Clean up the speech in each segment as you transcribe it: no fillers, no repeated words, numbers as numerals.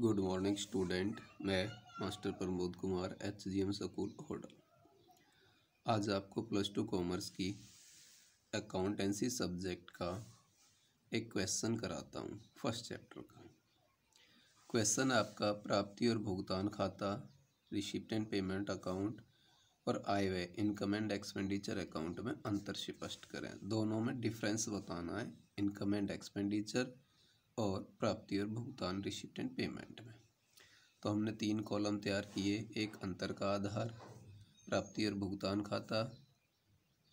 Good morning student. मैं master Pramod Kumar HGM school Hodal. आज आपको +2 कॉमर्स की अकाउंटेंसी सब्जेक्ट का एक क्वेश्चन कराता हूँ। फर्स्ट चैप्टर का क्वेश्चन आपका प्राप्ति और भुगतान खाता, रिसिप्ट एंड पेमेंट अकाउंट और आय व्यय इनकम एंड एक्सपेंडिचर अकाउंट में अंतर स्पष्ट करें। दोनों में डिफरेंस बताना है, इनकम एंड एक्सपेंडिचर और प्राप्ति और भुगतान रिसिप्ट एंड पेमेंट में। तो हमने 3 कॉलम तैयार किए, एक अंतर का आधार, प्राप्ति और भुगतान खाता,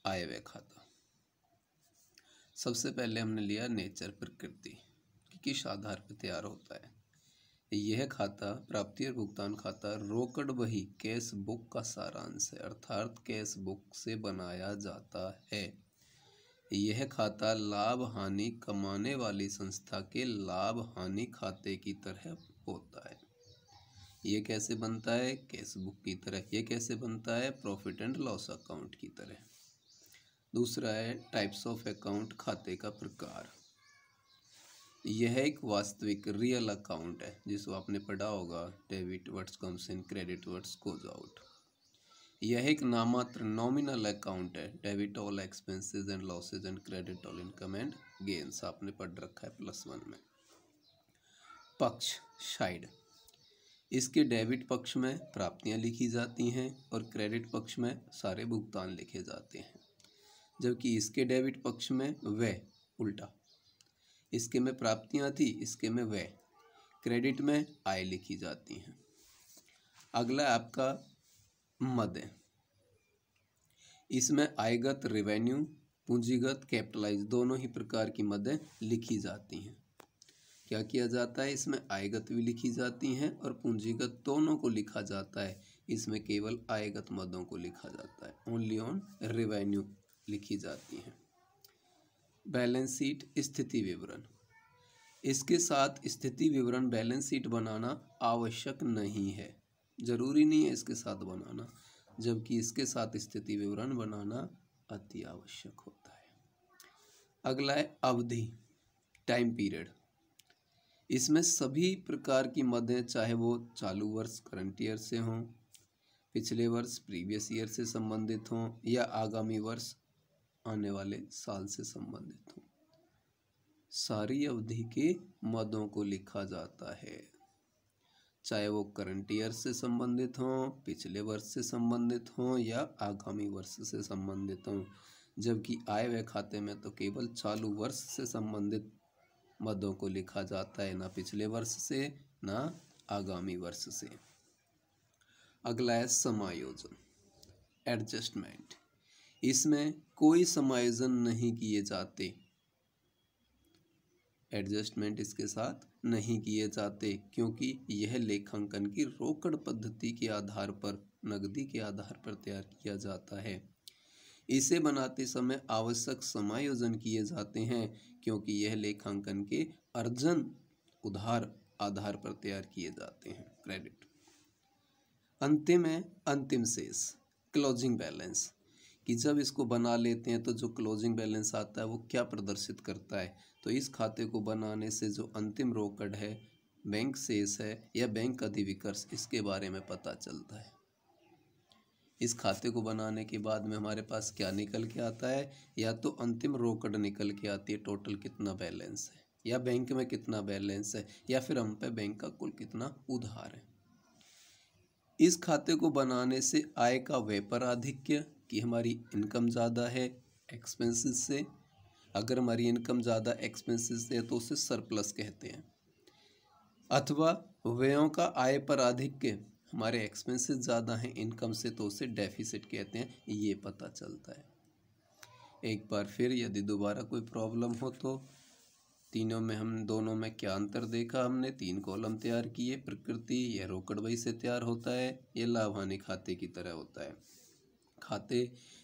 आय व्यय खाता। सबसे पहले हमने लिया नेचर, प्रकृति कि किस आधार पर तैयार होता है। यह खाता प्राप्ति और भुगतान खाता रोकड़ बही कैश बुक का सारांश है, अर्थात कैश बुक से बनाया जाता है। यह खाता लाभ हानि कमाने वाली संस्था के लाभ हानि खाते की तरह होता है। ये कैसे बनता है? कैश बुक की तरह। ये कैसे बनता है? प्रॉफिट एंड लॉस अकाउंट की तरह। दूसरा है टाइप्स ऑफ अकाउंट, खाते का प्रकार। यह एक वास्तविक रियल अकाउंट है जिसको आपने पढ़ा होगा, debit what's comes in, credit what's goes out. यह एक नामात्र नॉमिनल अकाउंट है, debit all expenses and losses and credit all income and gains आपने पढ़ रखा है +1 में। पक्ष, साइड। इसके डेबिट पक्ष में प्राप्तियां लिखी जाती हैं और क्रेडिट पक्ष में सारे भुगतान लिखे जाते हैं, जबकि इसके डेबिट पक्ष में व्यय उल्टा। इसके में प्राप्तियां थी, इसके में व्यय, क्रेडिट में आय लिखी जाती हैं। अगला आपका मद है। इसमें आयगत रेवेन्यू, पूंजीगत कैपिटलाइज दोनों ही प्रकार की मदें लिखी जाती हैं। क्या किया जाता है? इसमें आयगत भी लिखी जाती हैं और पूंजीगत दोनों को लिखा जाता है। इसमें केवल आयगत मदों को लिखा जाता है, ओनली ऑन रेवेन्यू लिखी जाती हैं। बैलेंस शीट, स्थिति विवरण। इसके साथ स्थिति विवरण बैलेंस शीट बनाना आवश्यक नहीं है, जरूरी नहीं है इसके साथ बनाना, जबकि इसके साथ स्थिति विवरण बनाना अति आवश्यक होता है। अगला है अवधि, टाइम पीरियड। इसमें सभी प्रकार की मदें, चाहे वो चालू वर्ष करंट ईयर से हों, पिछले वर्ष प्रीवियस ईयर से संबंधित हों, या आगामी वर्ष आने वाले साल से संबंधित हों, सारी अवधि के मदों को लिखा जाता है, चाहे वो करंट ईयर से संबंधित हों, पिछले वर्ष से संबंधित हों या आगामी वर्ष से संबंधित हों। जबकि आय व्यय खाते में तो केवल चालू वर्ष से संबंधित मदों को लिखा जाता है, ना पिछले वर्ष से ना आगामी वर्ष से। अगला है समायोजन, एडजस्टमेंट। इसमें कोई समायोजन नहीं किए जाते, एडजस्टमेंट इसके साथ नहीं किए जाते, क्योंकि यह लेखांकन की रोकड़ पद्धति के आधार पर, नकदी के आधार पर तैयार किया जाता है। इसे बनाते समय आवश्यक समायोजन किए जाते हैं, क्योंकि यह लेखांकन के अर्जन उधार आधार पर तैयार किए जाते हैं, क्रेडिट। अंतिम है अंतिम शेष, क्लोजिंग बैलेंस, कि जब इसको बना लेते हैं तो जो क्लोजिंग बैलेंस आता है वो क्या प्रदर्शित करता है। तो इस खाते को बनाने से जो अंतिम रोकड़ है, बैंक शेष है या बैंक अधिविकर्ष, इसके बारे में पता चलता है। इस खाते को बनाने के बाद में हमारे पास क्या निकल के आता है? या तो अंतिम रोकड़ निकल के आती है, टोटल कितना बैलेंस है, या बैंक में कितना बैलेंस है, या फिर हम पे बैंक का कुल कितना उधार है। इस खाते को बनाने से आय का व्यापाराधिक्य, कि हमारी इनकम ज़्यादा है एक्सपेंसेस से, अगर हमारी इनकम ज़्यादा एक्सपेंसेस से है तो उसे सरप्लस कहते हैं, अथवा व्ययों का आय पर आधिक्य, हमारे एक्सपेंसेस ज़्यादा हैं इनकम से तो उसे डेफिसिट कहते हैं, ये पता चलता है। एक बार फिर यदि दोबारा कोई प्रॉब्लम हो तो तीनों में हम दोनों में क्या अंतर देखा हमने? 3 कॉलम तैयार किए। प्रकृति, यह रोकड़ बही से तैयार होता है, यह लाभ हानि खाते की तरह होता है। खाते,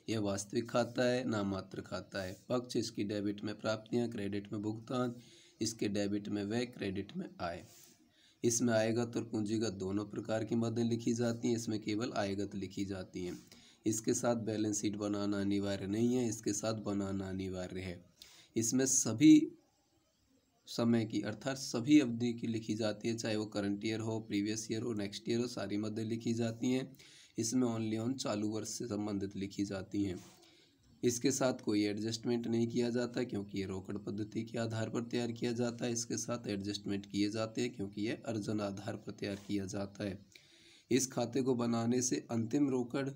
यह वास्तविक खाता है, नामात्र खाता है। पक्ष, इसकी डेबिट में प्राप्तियां, क्रेडिट में भुगतान, इसके डेबिट में व्यय, क्रेडिट में आय। इसमें आयगत और पूंजीगत दोनों प्रकार की मदें लिखी जाती हैं, इसमें केवल आयगत लिखी जाती हैं। इसके साथ बैलेंस शीट बनाना अनिवार्य नहीं है, इसके साथ बनाना अनिवार्य है। इसमें सभी समय की अर्थात सभी अवधि की लिखी जाती है, चाहे वो करंट ईयर हो, प्रीवियस ईयर हो, नेक्स्ट ईयर हो, सारी मदें लिखी जाती हैं। इसमें ओनली ऑन चालू वर्ष से संबंधित लिखी जाती हैं। इसके साथ कोई एडजस्टमेंट नहीं किया जाता क्योंकि ये रोकड़ पद्धति के आधार पर तैयार किया जाता है। इसके साथ एडजस्टमेंट किए जाते हैं क्योंकि ये अर्जन आधार पर तैयार किया जाता है। इस खाते को बनाने से अंतिम रोकड़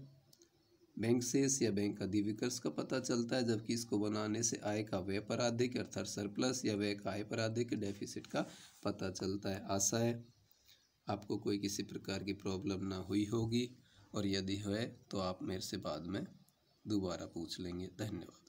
बैंक शेष या बैंक अधिविकर्ष का पता चलता है, जबकि इसको बनाने से आय का व्यय पराधिक अर्थात सरप्लस या व्यय का आय पराधिक डेफिसिट का पता चलता है। आशा है आपको कोई किसी प्रकार की प्रॉब्लम ना हुई होगी, और यदि है तो आप मेरे से बाद में दोबारा पूछ लेंगे। धन्यवाद।